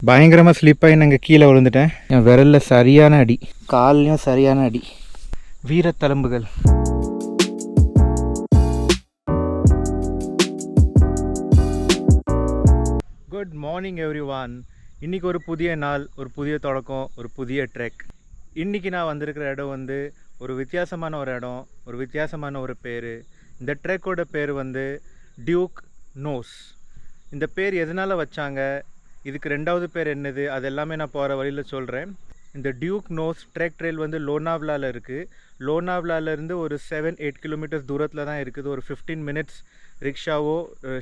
பயங்கரமாக ஸ்லிப்பாகி நாங்கள் கீழே விழுந்துட்டேன். என் விரலில் சரியான அடி, கால்லையும் சரியான அடி. வீரத்தழும்புகள். Good morning everyone. இன்றைக்கி ஒரு புதிய நாள், ஒரு புதிய தொடக்கம், ஒரு புதிய ட்ரெக். இன்றைக்கி நான் வந்திருக்கிற இடம் வந்து ஒரு வித்தியாசமான ஒரு இடம், ஒரு வித்தியாசமான ஒரு பேர். இந்த ட்ரெக்கோட பேர் வந்து டியூக் நோஸ். இந்த பேர் எதனால் வச்சாங்க, இதுக்கு ரெண்டாவது பேர் என்னது, அது எல்லாமே நான் போகிற வழியில் சொல்கிறேன். இந்த டியூக் நோஸ் ட்ரெக் ட்ரெயில் வந்து லோனாவ்லாவில் இருக்குது. லோனாவ்லாவிலேருந்து ஒரு 7-8 கிலோமீட்டர்ஸ் தூரத்தில் தான் இருக்குது. ஒரு 15 மினிட்ஸ் ரிக்ஷாவோ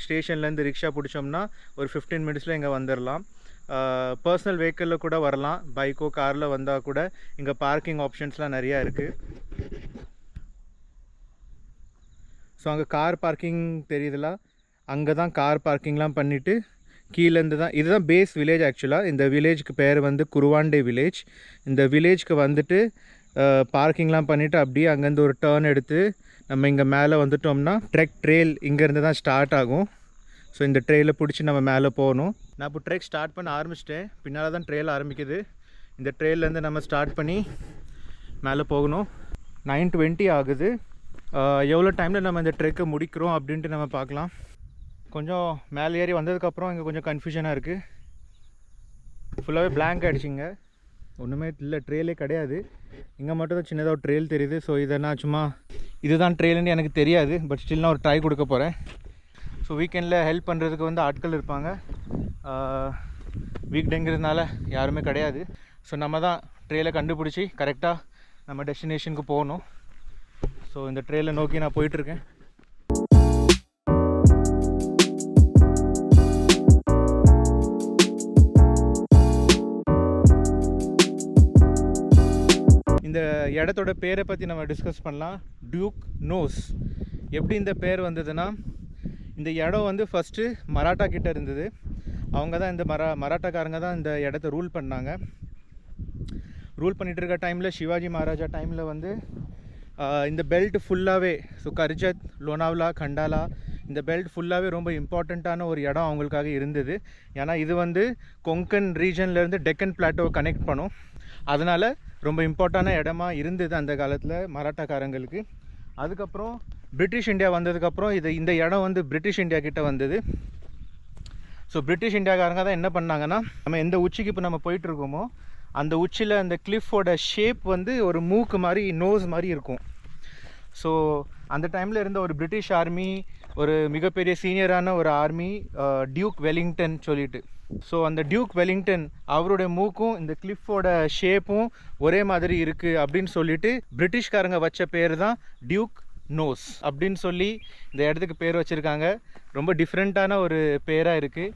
ஸ்டேஷன்லேருந்து ரிக்ஷா பிடிச்சோம்னா ஒரு 15 மினிட்ஸில் இங்கே வந்துடலாம். பர்சனல் வெஹிக்கிளில் கூட வரலாம், பைக்கோ காரில் வந்தால் கூட. இங்கே பார்க்கிங் ஆப்ஷன்ஸ்லாம் நிறையா இருக்குது. ஸோ அங்கே கார் பார்க்கிங் தெரியுதுல, அங்கே தான் கார் பார்க்கிங்லாம் பண்ணிவிட்டு கீழேருந்து தான், இதுதான் பேஸ் வில்லேஜ். ஆக்சுவலாக இந்த வில்லேஜுக்கு பேர் வந்து குருவாண்டே வில்லேஜ். இந்த வில்லேஜ்க்கு வந்துட்டு பார்க்கிங்லாம் பண்ணிவிட்டு அப்படியே அங்கேருந்து ஒரு டேர்ன் எடுத்து நம்ம இங்கே மேலே வந்துட்டோம்னா ட்ரெக் ட்ரெயில் இங்கேருந்து தான் ஸ்டார்ட் ஆகும். ஸோ இந்த ட்ரெயிலை பிடிச்சி நம்ம மேலே போகணும். நான் இப்போ ட்ரெக் ஸ்டார்ட் பண்ண ஆரம்பிச்சிட்டேன். பின்னால் தான் ட்ரெயில் ஆரம்பிக்குது. இந்த ட்ரெயிலேருந்து நம்ம ஸ்டார்ட் பண்ணி மேலே போகணும். 9:20 ஆகுது. எவ்வளோ டைமில் நம்ம இந்த ட்ரெக்கை முடிக்கிறோம் அப்படின்ட்டு நம்ம பார்க்கலாம். கொஞ்சம் மேலே ஏறி வந்ததுக்கப்புறம் இங்கே கொஞ்சம் கன்ஃபியூஷனாக இருக்குது. ஃபுல்லாகவே பிளாங்க் ஆகிடுச்சிங்க, ஒன்றுமே இல்லை, ட்ரெயிலே கிடையாது. இங்கே மட்டும் தான் சின்னதாக ஒரு ட்ரெயில் தெரியுது. ஸோ இதை நான் சும்மா இதுதான் ட்ரெயிலுன்னு எனக்கு தெரியாது, பட் ஸ்டில் நான் ஒரு ட்ரை கொடுக்க போகிறேன். ஸோ வீக்கெண்டில் ஹெல்ப் பண்ணுறதுக்கு வந்து ஆட்கள் இருப்பாங்க, வீக்டேங்கிறதுனால யாருமே கிடையாது. ஸோ நம்ம தான் ட்ரெயிலை கண்டுபிடிச்சி கரெக்டாக நம்ம டெஸ்டினேஷனுக்கு போகணும். ஸோ இந்த ட்ரெயிலை நோக்கி நான் போயிட்டுருக்கேன். இந்த இடத்தோட பேரை பற்றி நம்ம டிஸ்கஸ் பண்ணலாம். Duke nose. எப்படி இந்த பேர் வந்ததுன்னா, இந்த இடம் வந்து ஃபஸ்ட்டு மராட்டா கிட்ட இருந்தது. அவங்க தான் இந்த மராட்டாக்காரங்க தான் இந்த இடத்த ரூல் பண்ணாங்க. ரூல் பண்ணிகிட்டு இருக்க டைமில் சிவாஜி மகாராஜா டைமில் வந்து இந்த பெல்ட் ஃபுல்லாகவே, ஸோ கர்ஜத், லோனாவ்லா, கண்டாலா, இந்த பெல்ட் ஃபுல்லாகவே ரொம்ப இம்பார்ட்டண்ட்டான ஒரு இடம் அவங்களுக்காக இருந்தது. ஏன்னா இது வந்து கொங்கன் ரீஜன்லேருந்து டெக்கன் பிளாட்டோவை கனெக்ட் பண்ணும். அதனால் ரொம்ப இம்பார்ட்டான இடமா இருந்தது அந்த காலத்தில் மராட்டாக்காரங்களுக்கு. அதுக்கப்புறம் பிரிட்டிஷ் இந்தியா வந்ததுக்கப்புறம் இந்த இடம் வந்து பிரிட்டிஷ் இந்தியா கிட்டே வந்தது. ஸோ பிரிட்டிஷ் இந்தியாக்காரங்க தான் என்ன பண்ணாங்கன்னா, நம்ம எந்த உச்சிக்கு இப்போ நம்ம போயிட்டுருக்கோமோ அந்த உச்சியில் அந்த கிளிஃபோட ஷேப் வந்து ஒரு மூக்கு மாதிரி, நோஸ் மாதிரி இருக்கும். ஸோ அந்த டைமில் இருந்த ஒரு பிரிட்டிஷ் ஆர்மி, ஒரு மிகப்பெரிய சீனியரான ஒரு ஆர்மி, டியூக் வெலிங்டன் சொல்லிட்டு. ஸோ அந்த டியூக் வெலிங்டன் அவருடைய மூக்கும் இந்த கிளிஃபோட ஷேப்பும் ஒரே மாதிரி இருக்குது அப்படின்னு சொல்லிட்டு பிரிட்டிஷ்காரங்க வச்ச பேர் தான் டியூக் நோஸ் அப்படின்னு சொல்லி இந்த இடத்துக்கு பேர் வச்சுருக்காங்க. ரொம்ப டிஃப்ரெண்ட்டான ஒரு பேராக இருக்குது.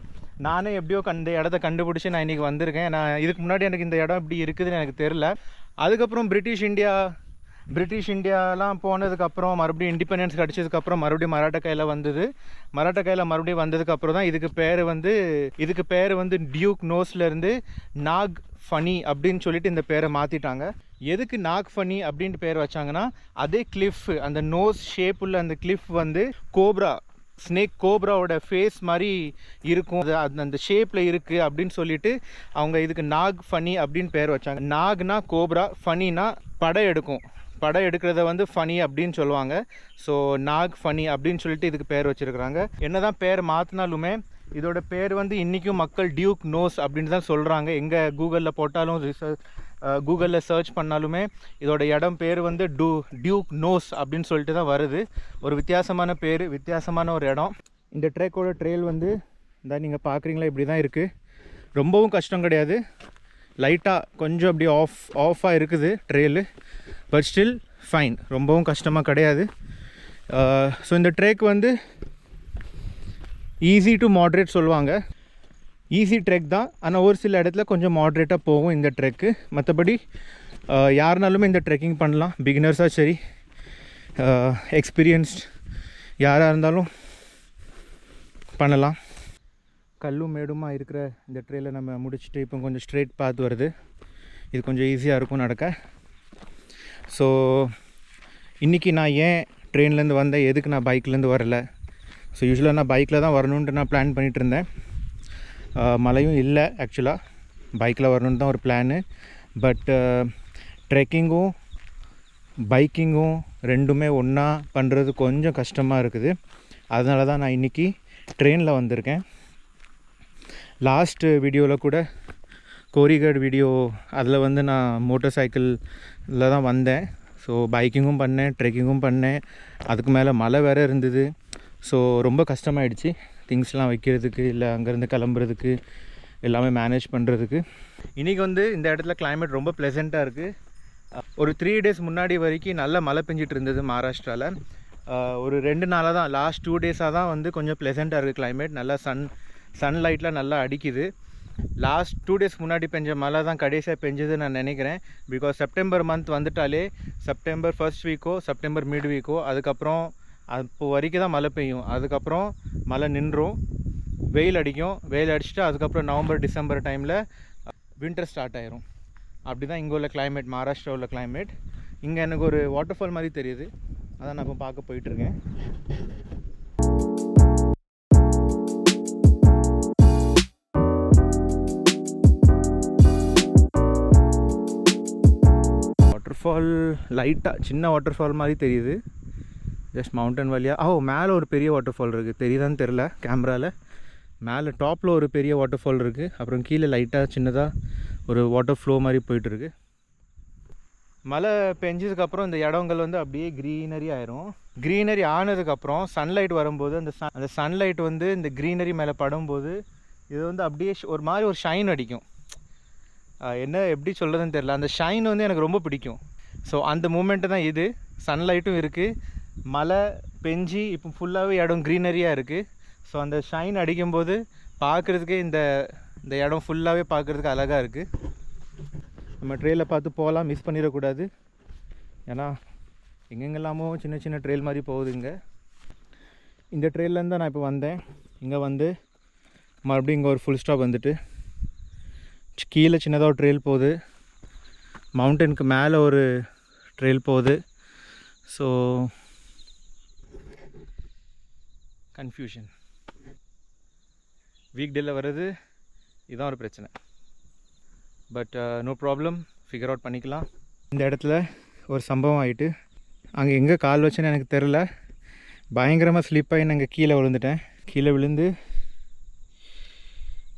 நானே எப்படியோ இந்த இடத்த கண்டுபிடிச்சி நான் இன்றைக்கி வந்திருக்கேன். நான் இதுக்கு முன்னாடி எனக்கு இந்த இடம் இப்படி இருக்குதுன்னு எனக்கு தெரில. அதுக்கப்புறம் பிரிட்டிஷ் இந்தியாலாம் போனதுக்கப்புறம் மறுபடியும் இண்டிபெண்டன்ஸ் கிடச்சதுக்கப்புறம் மறுபடியும் மராட்டா கையில் வந்தது. மராட்டா கையில் மறுபடியும் வந்ததுக்கப்புறம் தான் இதுக்கு பேர் வந்து டியூக் நோஸ்லேருந்து நாக் ஃபனி அப்படின்னு சொல்லிட்டு இந்த பேரை மாற்றிட்டாங்க. எதுக்கு நாக் ஃபனி அப்படின்ட்டு பேர் வச்சாங்கன்னா, அதே கிளிஃப், அந்த நோஸ் ஷேப் உள்ள அந்த கிளிஃப் வந்து கோப்ரா, ஸ்னேக் கோப்ராவோட ஃபேஸ் மாதிரி இருக்கும், அது அந்த ஷேப்பில் இருக்குது அப்படின்னு சொல்லிட்டு அவங்க இதுக்கு நாக் ஃபனி அப்படின்னு பேர் வச்சாங்க. நாக்னா கோப்ரா, ஃபனினா படம் எடுக்கிறத வந்து ஃபனி அப்படின்னு சொல்லுவாங்க. ஸோ நாக் ஃபனி அப்படின்னு சொல்லிட்டு இதுக்கு பேர் வச்சுருக்குறாங்க. என்ன தான் பேர் மாற்றினாலுமே இதோட பேர் வந்து இன்றைக்கும் மக்கள் டியூக் நோஸ் அப்படின்னு தான் சொல்கிறாங்க. எங்கே கூகுளில் போட்டாலும், கூகுளில் சர்ச் பண்ணாலுமே இதோட இடம் பேர் வந்து டியூக் நோஸ் அப்படின்னு சொல்லிட்டு தான் வருது. ஒரு வித்தியாசமான பேர், வித்தியாசமான ஒரு இடம். இந்த ட்ரெக்கோட ட்ரெயில் வந்து இந்த நீங்கள் பார்க்குறீங்களா, இப்படி தான் இருக்குது. ரொம்பவும் கஷ்டம் கிடையாது, லைட்டாக கொஞ்சம் அப்படி ஆஃபாக இருக்குது ட்ரெயிலு, பட் ஸ்டில் ஃபைன், ரொம்பவும் கஷ்டமாக கிடையாது. ஸோ இந்த ட்ரெக் வந்து ஈஸி டு மாட்ரேட் சொல்லுவாங்க. ஈஸி ட்ரெக் தான், ஆனால் ஒரு சில இடத்துல கொஞ்சம் மாட்ரேட்டாக போகும் இந்த ட்ரெக்கு. மற்றபடி யாருனாலுமே இந்த ட்ரெக்கிங் பண்ணலாம், பிகினர்ஸாக சரி, எக்ஸ்பீரியன்ஸ்ட் யாராக இருந்தாலும் பண்ணலாம். கல்லும் மேடுமா இருக்கிற இந்த ட்ரெயிலை நம்ம முடிச்சுட்டு இப்போ கொஞ்சம் ஸ்ட்ரெயிட் பாத் வருது. இது கொஞ்சம் ஈஸியாக இருக்கும் நடக்க. ஸோ இன்றைக்கி நான் ஏன் ட்ரெயின்லேருந்து வந்தேன், எதுக்கு நான் பைக்லேருந்து வரல. ஸோ யூஸ்வலாக நான் பைக்கில் தான் வரணுன்ட்டு நான் பிளான் பண்ணிகிட்டு இருந்தேன். மழையும் இல்லை ஆக்சுவலாக. பைக்கில் வரணுன்னு தான் ஒரு பிளானு. பட் ட்ரெக்கிங்கும் பைக்கிங்கும் ரெண்டுமே ஒன்றா பண்ணுறது கொஞ்சம் கஷ்டமாக இருக்குது. அதனால தான் நான் இன்றைக்கி ட்ரெயினில் வந்திருக்கேன். லாஸ்ட் வீடியோவில் கூட கோரிகட் வீடியோ அதில் வந்து நான் மோட்டார் சைக்கிளில் தான் வந்தேன். ஸோ பைக்கிங்கும் பண்ணேன், ட்ரெக்கிங்கும் பண்ணேன். அதுக்கு மேலே மழை வேறு இருந்தது. ஸோ ரொம்ப கஷ்டமாயிடுச்சு திங்ஸ்லாம் வைக்கிறதுக்கு, இல்லை அங்கேருந்து கிளம்புறதுக்கு, எல்லாமே மேனேஜ் பண்ணுறதுக்கு. இன்றைக்கி வந்து இந்த இடத்துல கிளைமேட் ரொம்ப ப்ளசண்ட்டாக இருக்குது. ஒரு 3 days முன்னாடி வரைக்கும் நல்ல மழை பெஞ்சிட்டு இருந்தது மகாராஷ்டிராவில். ஒரு 2 நாளாக தான், லாஸ்ட் 2 days தான் வந்து கொஞ்சம் ப்ளசண்ட்டாக இருக்குது கிளைமேட். நல்லா சன்லைட்லாம் நல்லா அடிக்குது. லாஸ்ட் 2 days முன்னாடி பெஞ்ச மழை தான் கடைசியாக பெஞ்சதுன்னு நான் நினைக்கிறேன். பிகாஸ் செப்டம்பர் மந்த் வந்துட்டாலே செப்டம்பர் ஃபர்ஸ்ட் வீக்கோ செப்டம்பர் மிட் வீக்கோ அதுக்கப்புறம் அப்போ வரைக்கும் தான் மழை பெய்யும். அதுக்கப்புறம் மழை நின்றும், வெயில் அடிக்கும். வெயில் அடிச்சுட்டு அதுக்கப்புறம் நவம்பர் டிசம்பர் டைமில் வின்டர் ஸ்டார்ட் ஆயிரும். அப்படி தான் இங்கே உள்ள கிளைமேட், மகாராஷ்டிரா உள்ள கிளைமேட். இங்கே எனக்கு ஒரு வாட்டர் ஃபால் மாதிரி தெரியுது, அதான் நான் இப்போ பார்க்க போயிட்டுருக்கேன். வாட்டர் ஃபால் லைட்டாக சின்ன வாட்டர் ஃபால் மாதிரி தெரியுது, ஜஸ்ட் மவுண்டன் வழியாக. மேலே ஒரு பெரிய வாட்டர் ஃபால் இருக்குது, தெரியுதான்னு தெரில கேமராவில். மேலே டாப்பில் ஒரு பெரிய வாட்டர் ஃபால் இருக்குது. அப்புறம் கீழே லைட்டாக சின்னதாக ஒரு வாட்டர் ஃப்ளோ மாதிரி போயிட்டுருக்கு. மழை பெஞ்சதுக்கப்புறம் இந்த இடங்கள் வந்து அப்படியே க்ரீனரி ஆயிரும். க்ரீனரி ஆனதுக்கப்புறம் சன்லைட் வரும்போது அந்த சன்லைட் வந்து இந்த க்ரீனரி மேலே படும்போது இது வந்து அப்படியே ஒரு மாதிரி ஒரு ஷைன் அடிக்கும். என்ன எப்படி சொல்கிறதுன்னு தெரில, அந்த ஷைன் வந்து எனக்கு ரொம்ப பிடிக்கும். ஸோ அந்த மூமெண்ட்டு தான் இது. சன்லைட்டும் இருக்குது, மழை பெஞ்சி இப்போ ஃபுல்லாகவே இடம் க்ரீனரியாக இருக்குது. ஸோ அந்த ஷைன் அடிக்கும்போது பார்க்குறதுக்கே இந்த இடம் ஃபுல்லாகவே பார்க்குறதுக்கு அழகாக இருக்குது. நம்ம ட்ரெயிலில் பார்த்து போகலாம், மிஸ் பண்ணிடக்கூடாது. ஏன்னா எங்கெங்கெல்லாமோ சின்ன சின்ன ட்ரெயில் மாதிரி போகுதுங்க. இந்த ட்ரெயிலேருந்து தான் நான் இப்போ வந்தேன். இங்கே வந்து மறுபடியும் இங்கே ஒரு ஃபுல் ஸ்டாப் வந்துட்டு கீழே சின்னதாக ஒரு ட்ரெயில் போகுது, மவுண்டனுக்கு மேலே ஒரு ட்ரெயில் போகுது. So confusion. வீக் டேயில் வர்றது இதுதான் ஒரு பிரச்சனை. But no problem, figure out பண்ணிக்கலாம். இந்த இடத்துல ஒரு சம்பவம் ஆகிட்டு, அங்கே எங்கே கால் வச்சேன்னு எனக்கு தெரில, பயங்கரமாக ஸ்லிப்பாகி நான் இங்கே கீழே விழுந்துட்டேன். கீழே விழுந்து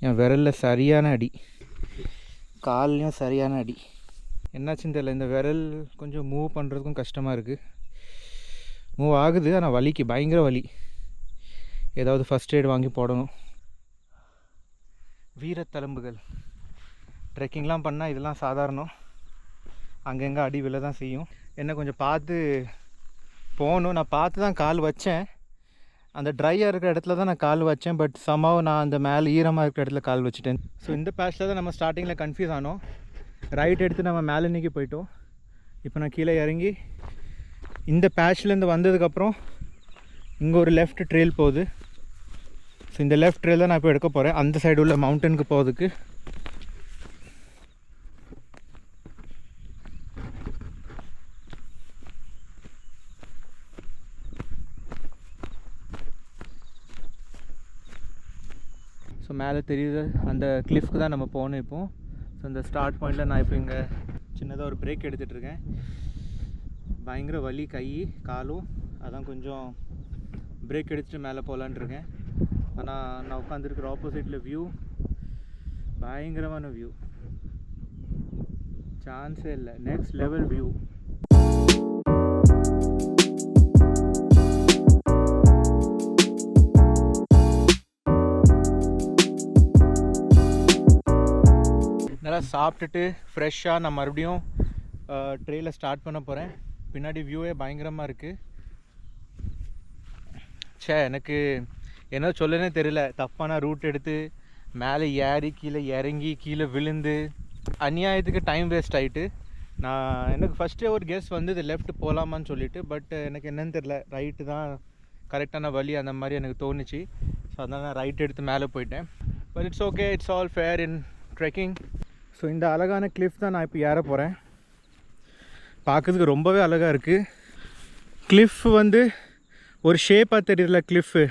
என் விரலில் சரியான அடி, கால்லையும் சரியான அடி. என்னாச்சுன்னு தெரியல, இந்த விரல் கொஞ்சம் மூவ் பண்ணுறதுக்கும் கஷ்டமாக இருக்குது. மூவ் ஆகுது ஆனால் வலிக்கு, பயங்கர வலி. ஏதாவது ஃபஸ்ட் எய்ட் வாங்கி போடணும். வீரத்தழும்புகள். ட்ரெக்கிங்லாம் பண்ணால் இதெல்லாம் சாதாரணம், அங்கங்கே அடி விழ தான் செய்யும். என்ன கொஞ்சம் பார்த்து போகணும். நான் பார்த்து தான் கால் வச்சேன், அந்த ட்ரையாக இருக்கிற இடத்துல தான் நான் கால் வச்சேன். பட் சமாவ் நான் அந்த மேலே ஈரமாக இருக்கிற இடத்துல கால் வச்சுட்டேன். ஸோ இந்த பேட்சில் தான் நம்ம ஸ்டார்டிங்கில் கன்ஃபியூஸ் ஆனோம். ரைட் எடுத்து நம்ம மேலே நீக்கி போயிட்டோம். இப்போ நான் கீழே இறங்கி இந்த பேட்ச்லேருந்து வந்ததுக்கப்புறம் இங்கே ஒரு லெஃப்ட் ட்ரெயில் போகுது. ஸோ இந்த லெஃப்ட் ட்ரெயில் தான் நான் இப்போ எடுக்க போகிறேன், அந்த சைடு உள்ள மவுண்டனுக்கு போகிறதுக்கு. ஸோ மேலே தெரியுது அந்த கிளிஃப்க்கு தான் நம்ம போகணும் இப்போது. ஸோ இந்த ஸ்டார்ட் பாயிண்டில் நான் இப்போ இங்கே சின்னதாக ஒரு பிரேக் எடுத்துகிட்ருக்கேன். பயங்கர வலி கை காலும், அதான் கொஞ்சம் பிரேக் எடுத்துகிட்டு மேலே போகலான் இருக்கேன். ஆனால் நான் உட்காந்துருக்கிற ஆப்போசிட்டில் வியூ பயங்கரமான வியூ, சான்ஸே இல்லை, நெக்ஸ்ட் லெவல் வியூ. நல்லா சாப்பிட்டுட்டு ஃப்ரெஷ்ஷாக நான் மறுபடியும் ட்ரெயிலில் ஸ்டார்ட் பண்ண போகிறேன். பின்னாடி வியூவே பயங்கரமாக இருக்குது. எனக்கு என்ன சொல்லனே தெரியல, தப்பான ரூட் எடுத்து மேலே ஏறி கீழே இறங்கி கீழே விழுந்து அநியாயத்துக்கு டைம் வேஸ்ட் ஆகிட்டு. எனக்கு ஃபஸ்ட்டு ஒரு கெஸ் வந்து இது லெஃப்ட் போகலாமான்னு சொல்லிவிட்டு, பட் எனக்கு என்னன்னு தெரில, ரைட்டு தான் கரெக்டான வழி அந்த மாதிரி எனக்கு தோணுச்சு. ஸோ அதனால் நான் ரைட் எடுத்து மேலே போயிட்டேன். But it's okay, it's all fair in trekking. So இந்த அழகான கிளிஃப் தான் நான் இப்போ ஏற போகிறேன். பார்க்குறதுக்கு ரொம்பவே அழகாக இருக்குது. கிளிஃப் வந்து ஒரு ஷேப்பாக தெரியல, கிளிஃபு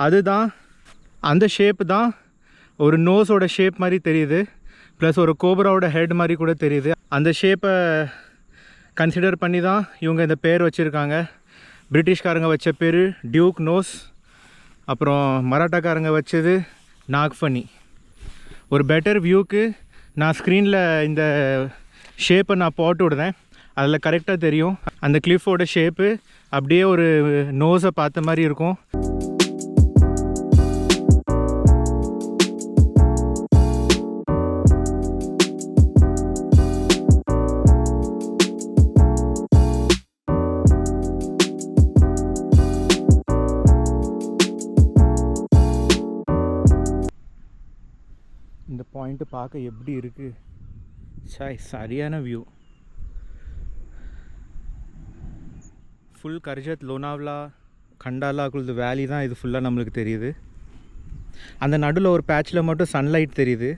அதுதான், அந்த ஷேப்பு தான் ஒரு நோஸோட ஷேப் மாதிரி தெரியுது. ப்ளஸ் ஒரு கோப்ராவோட ஹெட் மாதிரி கூட தெரியுது. அந்த ஷேப்பை கன்சிடர் பண்ணி தான் இவங்க இந்த பேர் வச்சுருக்காங்க. பிரிட்டிஷ்காரங்க வச்ச பேர் டியூக் நோஸ், அப்புறம் மராட்டாக்காரங்க வச்சது நாக்ஃபனி. ஒரு பெட்டர் வியூக்கு நான் ஸ்க்ரீனில் இந்த ஷேப்பை நான் போட்டு விடுறேன், அதில் கரெக்டாக தெரியும். அந்த கிளிஃபோட ஷேப்பு அப்படியே ஒரு நோஸை பார்த்த மாதிரி இருக்கும். இந்த பாயிண்ட்டு பார்க்க எப்படி இருக்குது, சாய் சரியான வியூ. ஃபுல் கர்ஜத், லோனாவ்லா, கண்டாலாக்குள்ளது வேலி தான் இது ஃபுல்லாக நம்மளுக்கு தெரியுது. அந்த நடுவில் ஒரு பேட்சில் மட்டும் சன்லைட் தெரியுது,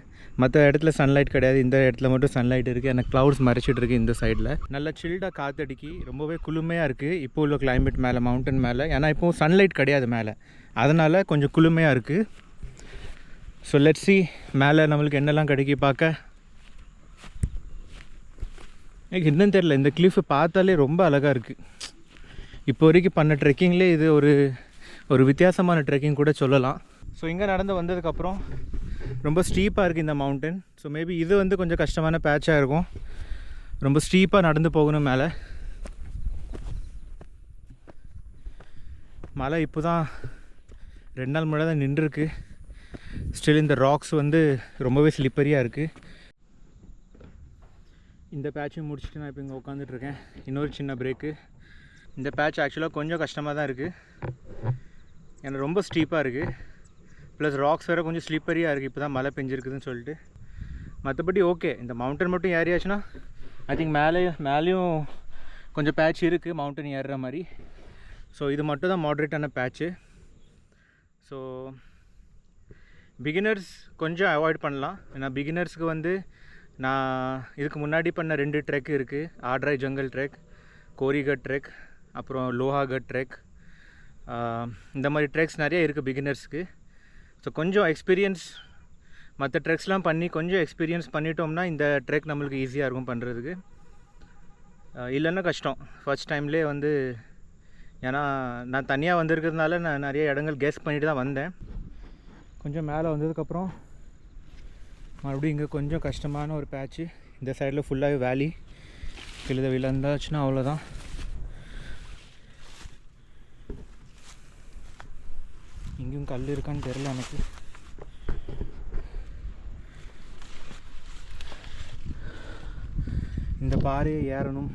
மற்ற இடத்துல சன்லைட் கிடையாது. இந்த இடத்துல மட்டும் சன்லைட் இருக்குது. எனக்கு க்ளவுட்ஸ் மறைச்சிட்டு இருக்குது இந்த சைடில். நல்லா சில்டாக காற்றடிக்கி ரொம்பவே குளுமையாக இருக்குது இப்போ உள்ள கிளைமேட் மேலே, மவுண்டன் மேலே. ஏன்னா இப்போது சன்லைட் கிடையாது மேலே, அதனால் கொஞ்சம் குளுமையாக இருக்குது. ஸோ லெட்ஸ் சி மேலே நம்மளுக்கு என்னெல்லாம் கிடைக்கி பார்க்க. எனக்கு இன்னும் தெரில, இந்த கிளிஃபு பார்த்தாலே ரொம்ப அழகாக இருக்குது. இப்போ வரைக்கும் பண்ண ட்ரெக்கிங்லேயே இது ஒரு வித்தியாசமான ட்ரெக்கிங் கூட சொல்லலாம். ஸோ இங்கே நடந்து வந்ததுக்கப்புறம் ரொம்ப ஸ்டீப்பாக இருக்குது இந்த மவுண்டன். ஸோ மேபி இது கொஞ்சம் கஷ்டமான பேட்சாக இருக்கும். ரொம்ப ஸ்டீப்பாக நடந்து போகணும் மேலே. மழை இப்போ தான் 2 நாள் மழை தான் நின்றுருக்கு. ஸ்டில் இந்த ராக்ஸ் ரொம்பவே ஸ்லிப்பரியாக இருக்குது. இந்த பேட்சையும் முடிச்சுட்டு நான் இப்போ இங்கே உட்காந்துட்ருக்கேன். இன்னொரு சின்ன பிரேக்கு. இந்த பேட்ச் ஆக்சுவலாக கொஞ்சம் கஷ்டமாக தான் இருக்குது, ஏன்னா ரொம்ப ஸ்டீப்பாக இருக்குது. ப்ளஸ் ராக்ஸ் வேறு கொஞ்சம் ஸ்லிப்பரியாக இருக்குது, இப்போ தான் மழை பெஞ்சிருக்குதுன்னு சொல்லிட்டு. மற்றபடி ஓகே. இந்த மவுண்டன் மட்டும் ஏறியாச்சுன்னா ஐ திங்க் மேலேயும் கொஞ்சம் பேட்ச் இருக்குது மவுண்டன் ஏறுற மாதிரி. ஸோ இது மட்டும் தான் மாட்ரேட்டான பேட்ச்சு. ஸோ பிகினர்ஸ் கொஞ்சம் அவாய்ட் பண்ணலாம். ஏன்னா பிகினர்ஸ்க்கு நான் இதுக்கு முன்னாடி பண்ண 2 ட்ரெக் இருக்குது. ஆட்ராய் ஜங்கல் ட்ரெக், கோரிகட் ட்ரெக், அப்புறம் லோஹாகட் ட்ரெக். இந்த மாதிரி ட்ரெக்ஸ் நிறைய இருக்குது பிகினர்ஸ்க்கு. ஸோ கொஞ்சம் எக்ஸ்பீரியன்ஸ், மற்ற ட்ரெக்ஸ்லாம் பண்ணி கொஞ்சம் எக்ஸ்பீரியன்ஸ் பண்ணிட்டோம்னா இந்த ட்ரெக் நம்மளுக்கு ஈஸியாக இருக்கும் பண்ணுறதுக்கு. இல்லைன்னா கஷ்டம் ஃபர்ஸ்ட் டைம்லேயே. ஏன்னா நான் தனியாக வந்திருக்கிறதுனால நான் நிறைய இடங்கள் கெஸ் பண்ணிட்டு தான் வந்தேன். கொஞ்சம் மேலே வந்ததுக்கப்புறம் மறுபடியும் இங்கே கொஞ்சம் கஷ்டமான ஒரு பேட்ச்சு. இந்த சைடில் ஃபுல்லாகவே வேலி. கீழே விழுந்தாச்சுன்னா அவ்வளோதான். இங்கேயும் கல் இருக்கான்னு தெரில எனக்கு. இந்த பாறையை ஏறணும்.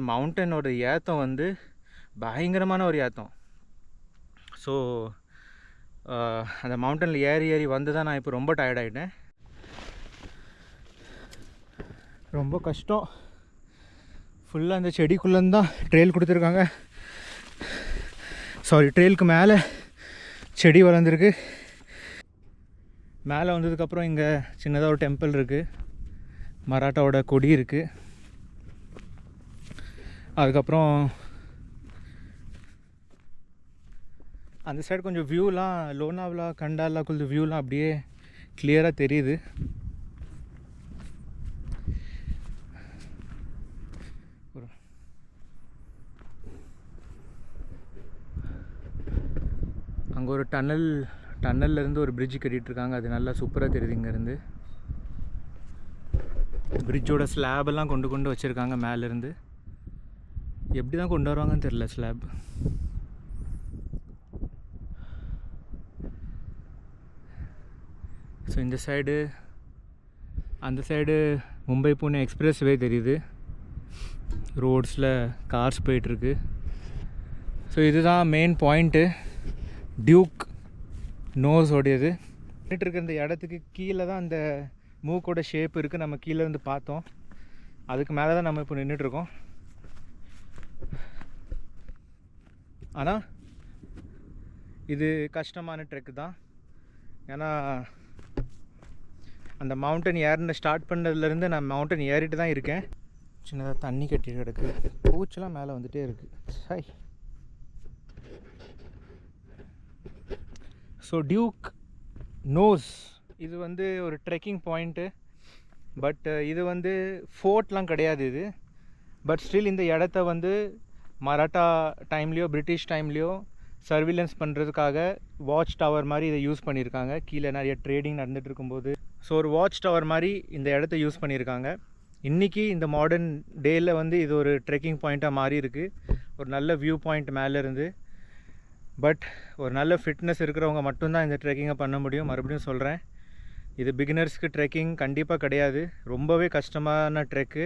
மவுண்டனோட ஏத்தம் பயங்கரமான ஒரு ஏத்தம். ஸோ அந்த மவுண்டனில் ஏறி தான் நான் இப்போ ரொம்ப டயர்டாகிட்டேன். ரொம்ப கஷ்டம். ஃபுல்லாக அந்த செடிக்குள்ளேருந்து தான் ட்ரெயில் கொடுத்துருக்காங்க. ட்ரெயிலுக்கு மேலே செடி வளர்ந்துருக்கு. மேலே வந்ததுக்கப்புறம் இங்கே சின்னதாக ஒரு டெம்பிள் இருக்குது, மராட்டாவோட கொடி இருக்குது. அதுக்கப்புறம் அந்த சைடு கொஞ்சம் வியூலாம், லோனாவ்லா, கண்டாலாக்குள்ள வியூலாம் அப்படியே கிளியராக தெரியுது. அங்கே ஒரு டன்னல்லேருந்து ஒரு பிரிட்ஜ் கட்டிகிட்ருக்காங்க, அது நல்லா சூப்பராக தெரியுது. இங்கேருந்து பிரிட்ஜோட ஸ்லாபெல்லாம் கொண்டு வச்சுருக்காங்க மேலேருந்து. எப்படி தான் கொண்டு வருவாங்கன்னு தெரில ஸ்லாப். ஸோ இந்த சைடு, அந்த சைடு மும்பை புனே எக்ஸ்பிரஸ் வே தெரியுது. ரோட்ஸில் கார்ஸ் போயிட்டுருக்கு. ஸோ இதுதான் மெயின் பாயிண்ட்டு, டியூக் நோஸ் உடையது. இருக்க இந்த இடத்துக்கு கீழே தான் அந்த மூக்கோட ஷேப் இருக்குது. நம்ம கீழே இருந்து பார்த்தோம். அதுக்கு மேலே தான் நம்ம இப்போ நின்றுட்டுருக்கோம். ஆனால் இது கஷ்டமான ட்ரெக்கு தான். ஏன்னா அந்த மவுண்டன் ஏறின ஸ்டார்ட் பண்ணதுலேருந்து நான் மவுண்டன் ஏறிட்டு தான் இருக்கேன். சின்னதாக தண்ணி கட்டி கிடக்கு, பூச்செல்லாம் மேலே வந்துகிட்டே இருக்குது. ஹை. ஸோ டியூக் நோஸ் இது வந்து ஒரு ட்ரெக்கிங் பாயிண்ட்டு. பட் இது வந்து ஃபோர்ட்லாம் கிடையாது இது. பட் ஸ்டில் இந்த இடத்த வந்து மராட்டா டைம்லேயோ பிரிட்டிஷ் டைம்லேயோ சர்வீலன்ஸ் பண்ணுறதுக்காக வாட்ச் டவர் மாதிரி இதை யூஸ் பண்ணியிருக்காங்க. கீழே நிறைய ட்ரேடிங் நடந்துகிட்டு இருக்கும்போது ஸோ ஒரு வாட்ச் டவர் மாதிரி இந்த இடத்த யூஸ் பண்ணியிருக்காங்க. இன்றைக்கி இந்த மாடர்ன் டேயில் வந்து இது ஒரு ட்ரெக்கிங் பாயிண்ட்டாக மாறி இருக்குது. ஒரு நல்ல வியூ பாயிண்ட் மேலே இருந்து. பட் ஒரு நல்ல ஃபிட்னஸ் இருக்கிறவங்க மட்டும்தான் இந்த ட்ரெக்கிங்கை பண்ண முடியும். மறுபடியும் சொல்கிறேன், இது பிகினர்ஸ்க்கு ட்ரெக்கிங் கண்டிப்பாக கிடையாது. ரொம்பவே கஷ்டமான ட்ரெக்கு.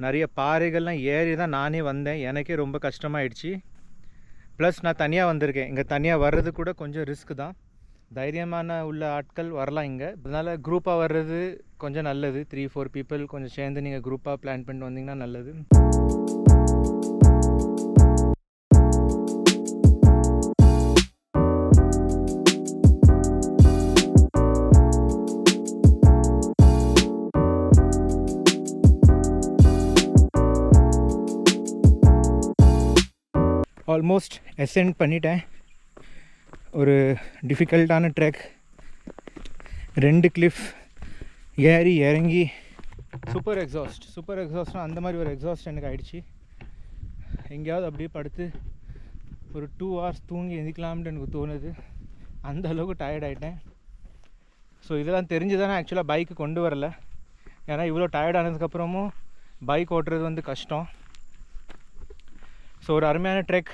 நிறைய பாறைகள்லாம் ஏறி தான் நானே வந்தேன். எனக்கே ரொம்ப கஷ்டமாயிடுச்சு. ப்ளஸ் நான் தனியாக வந்திருக்கேன். இங்கே தனியாக வர்றது கூட கொஞ்சம் ரிஸ்க் தான். தைரியமான உள்ள ஆட்கள் வரலாம் இங்கே. அதனால் குரூப்பாக வர்றது கொஞ்சம் நல்லது. 3-4 பீப்புள் கொஞ்சம் சேர்ந்து நீங்கள் குரூப்பாக பிளான் பண்ணிட்டு வந்தீங்கன்னா நல்லது. ஆல்மோஸ்ட் அசென்ட் பண்ணிட்டேன். ஒரு டிஃபிகல்ட்டான ட்ரெக், 2 கிளிஃப் ஏறி இறங்கி சூப்பர் எக்ஸாஸ்ட்னால் அந்த மாதிரி ஒரு எக்ஸாஸ்ட் எனக்கு ஆகிடுச்சு. எங்கேயாவது அப்படியே படுத்து ஒரு 2 hours தூங்கி எந்திக்கலாம்னு எனக்கு தோணுது. அந்த அளவுக்கு டயர்ட் ஆகிட்டேன். ஸோ இதெல்லாம் தெரிஞ்சு தானே ஆக்சுவலாக பைக்கு கொண்டு வரல. ஏன்னா இவ்வளோ டயர்ட் ஆனதுக்கப்புறமும் பைக் ஓட்டுறது வந்து கஷ்டம். ஸோ ஒரு அருமையான ட்ரெக்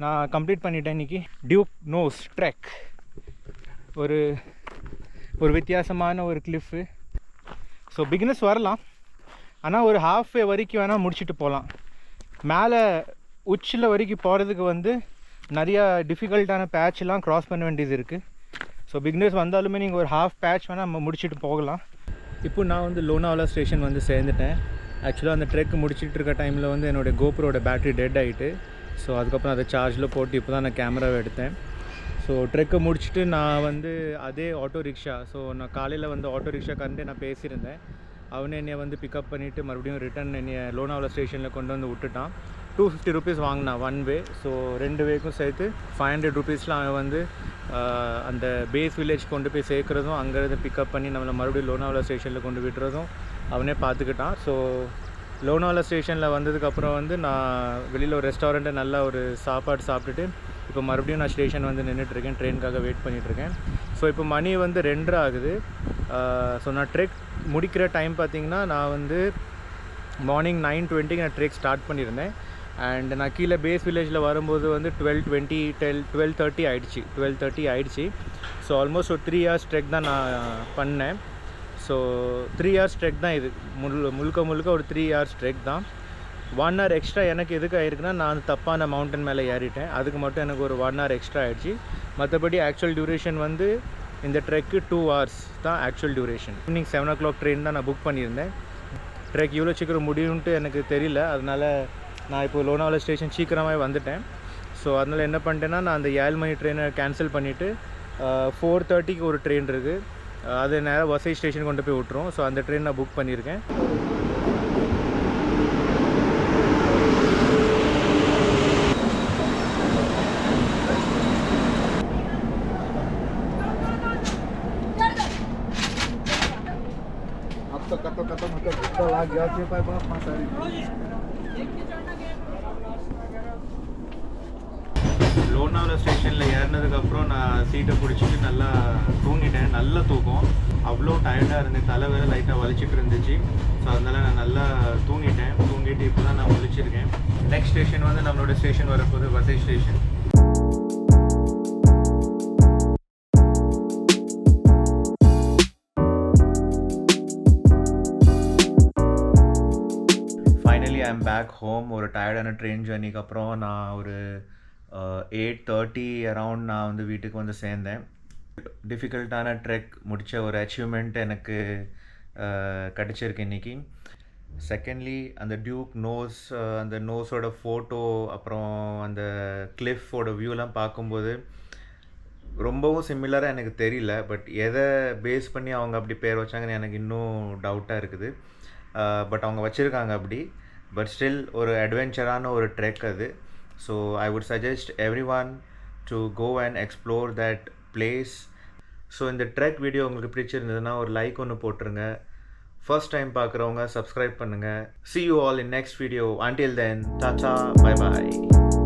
நான் கம்ப்ளீட் பண்ணிட்டேன் இன்றைக்கி. டியூக் நோஸ் ட்ரெக் ஒரு வித்தியாசமான ஒரு கிளிஃபு. ஸோ பிகினர்ஸ் வரலாம், ஆனால் ஒரு ஹாஃப்வே வரைக்கும் வேணால் முடிச்சுட்டு போகலாம். மேலே உச்சில் வரைக்கும் போகிறதுக்கு வந்து நிறையா டிஃபிகல்ட்டான பேட்ச்லாம் க்ராஸ் பண்ண வேண்டியது இருக்குது. ஸோ பிகினர்ஸ் வந்தாலுமே நீங்கள் ஒரு ஹாஃப் பேட்ச் வேணால் நம்ம முடிச்சுட்டு போகலாம். இப்போ நான் வந்து லோனாவாலா ஸ்டேஷன் வந்து சேர்ந்துட்டேன். ஆக்சுவலாக அந்த ட்ரெக் முடிச்சுட்டு இருக்க டைமில் வந்து என்னோடய கோப்ரோட பேட்ரி டெட் ஆகிட்டு, ஸோ அதுக்கப்புறம் அதை சார்ஜில் போட்டு இப்போ தான் நான் கேமராவை எடுத்தேன். ஸோ ட்ரெக்கை முடிச்சுட்டு நான் வந்து அதே ஆட்டோ ரிக்ஷா, ஸோ நான் காலையில் வந்து ஆட்டோ ரிக்ஷாக்காரன்ட்டே நான் பேசியிருந்தேன். அவனே என்னை வந்து பிக்கப் பண்ணிவிட்டு மறுபடியும் ரிட்டன் என்னை லோனாவாலா ஸ்டேஷனில் கொண்டு வந்து விட்டுட்டான். 250 rupees வாங்கினான் 1 way. ஸோ 2 வேக்கும் சேர்த்து 500 rupeesல அவன் வந்து அந்த பேஸ் வில்லேஜ் கொண்டு போய் சேர்க்குறதும், அங்கேருந்து பிக்கப் பண்ணி நம்மளை மறுபடியும் லோனாவாலா ஸ்டேஷனில் கொண்டு விட்டுறதும் அவனே பார்த்துக்கிட்டான். ஸோ லோனாவாலா ஸ்டேஷனில் வந்ததுக்கப்புறம் வந்து நான் வெளியில் ஒரு ரெஸ்டாரண்ட்டில் நல்லா ஒரு சாப்பாடு சாப்பிட்டுட்டு இப்போ மறுபடியும் நான் ஸ்டேஷன் வந்து நின்றுட்டுருக்கேன். ட்ரெயினுக்காக வெயிட் பண்ணிகிட்ருக்கேன். ஸோ இப்போ மணி வந்து 2:30 ஆகுது. ஸோ நான் ட்ரெக் முடிக்கிற டைம் பார்த்திங்கன்னா நான் வந்து மார்னிங் 9:20 நான் ட்ரெக் ஸ்டார்ட் பண்ணியிருந்தேன். அண்ட் நான் கீழே பேஸ் வில்லேஜில் வரும்போது வந்து 12:30 ஆகிடுச்சு. ஸோ ஆல்மோஸ்ட் ஒரு 3 hours ட்ரெக் தான் நான் பண்ணேன். ஸோ 3 hours ட்ரெக் தான் இது. முழுக்க ஒரு 3 hours ட்ரெக் தான். 1 hour எக்ஸ்ட்ரா எனக்கு எதுக்கு ஆகிருக்குன்னா, நான் தப்பான மவுண்டன் மேலே ஏறிட்டேன். அதுக்கு மட்டும் எனக்கு ஒரு 1 hour எக்ஸ்ட்ரா ஆகிடுச்சு. மற்றபடி ஆக்சுவல் டியூரேஷன் வந்து இந்த ட்ரெக்கு 2 hours தான் actual duration. Evening 7 o'clock train தான் நான் புக் பண்ணியிருந்தேன். ட்ரெக் இவ்வளோ சீக்கிரம் முடியும்ன்ட்டு எனக்கு தெரியல. அதனால் நான் இப்போ லோனாவாலா ஸ்டேஷன் சீக்கிரமாகவே வந்துட்டேன். ஸோ அதனால் என்ன பண்ணிட்டேன்னா, நான் அந்த 7 மணி ட்ரெயினை கேன்சல் பண்ணிவிட்டு 4:30க்கு ஒரு ட்ரெயின் இருக்குது, அது நேராக வசை ஸ்டேஷன் கொண்டு போய் விட்டுரும். ஸோ அந்த ட்ரெயின் நான் புக் பண்ணியிருக்கேன். லோனாவாலா ஸ்டேஷனில் ஏறினதுக்கப்புறம் நான் சீட்டை பிடிச்சிட்டு நல்லா தூங்கிட்டேன். நல்ல தூக்கம், அவ்வளோ டயர்டாக இருந்தேன். தலை வேறு லைட்டாக வலிச்சிட்டு இருந்துச்சு. ஸோ அதனால் நான் நல்லா தூங்கிட்டு இப்போ தான் நான் முழிச்சிருக்கேன். நெக்ஸ்ட் ஸ்டேஷன் வந்து நம்மளோட ஸ்டேஷன் வரப்போகுது, வசை station. Finally I am back home. ஒரு டயர்டான ட்ரெயின் ஜர்னிக்கு அப்புறம் நான் ஒரு 8:30 அரவுண்ட் நான் வந்து வீட்டுக்கு வந்து சேர்ந்தேன். டிஃபிகல்ட்டான ட்ரெக் முடித்த ஒரு அச்சீவ்மெண்ட் எனக்கு கிடச்சிருக்கு இன்றைக்கி. செகண்ட்லி அந்த டியூக் நோஸ், அந்த நோஸோட ஃபோட்டோ, அப்புறம் அந்த கிளிஃபோட வியூலாம் பார்க்கும்போது ரொம்பவும் சிமிலராக எனக்கு தெரியல. பட் எதை பேஸ் பண்ணி அவங்க அப்படி பேர் வச்சாங்கன்னு எனக்கு இன்னும் டவுட்டாக இருக்குது. பட் அவங்க வச்சுருக்காங்க அப்படி. பட் ஸ்டில் ஒரு அட்வென்ச்சரான ஒரு ட்ரெக் அது. So I would suggest everyone to go and explore that place. So இந்த ட்ரெக் வீடியோ உங்களுக்கு பிடிச்சிருந்ததுன்னா ஒரு லைக் ஒன்று போட்டுருங்க. ஃபர்ஸ்ட் டைம் பார்க்குறவங்க சப்ஸ்கிரைப் பண்ணுங்கள். See you all in next video. Until then, tata, bye bye.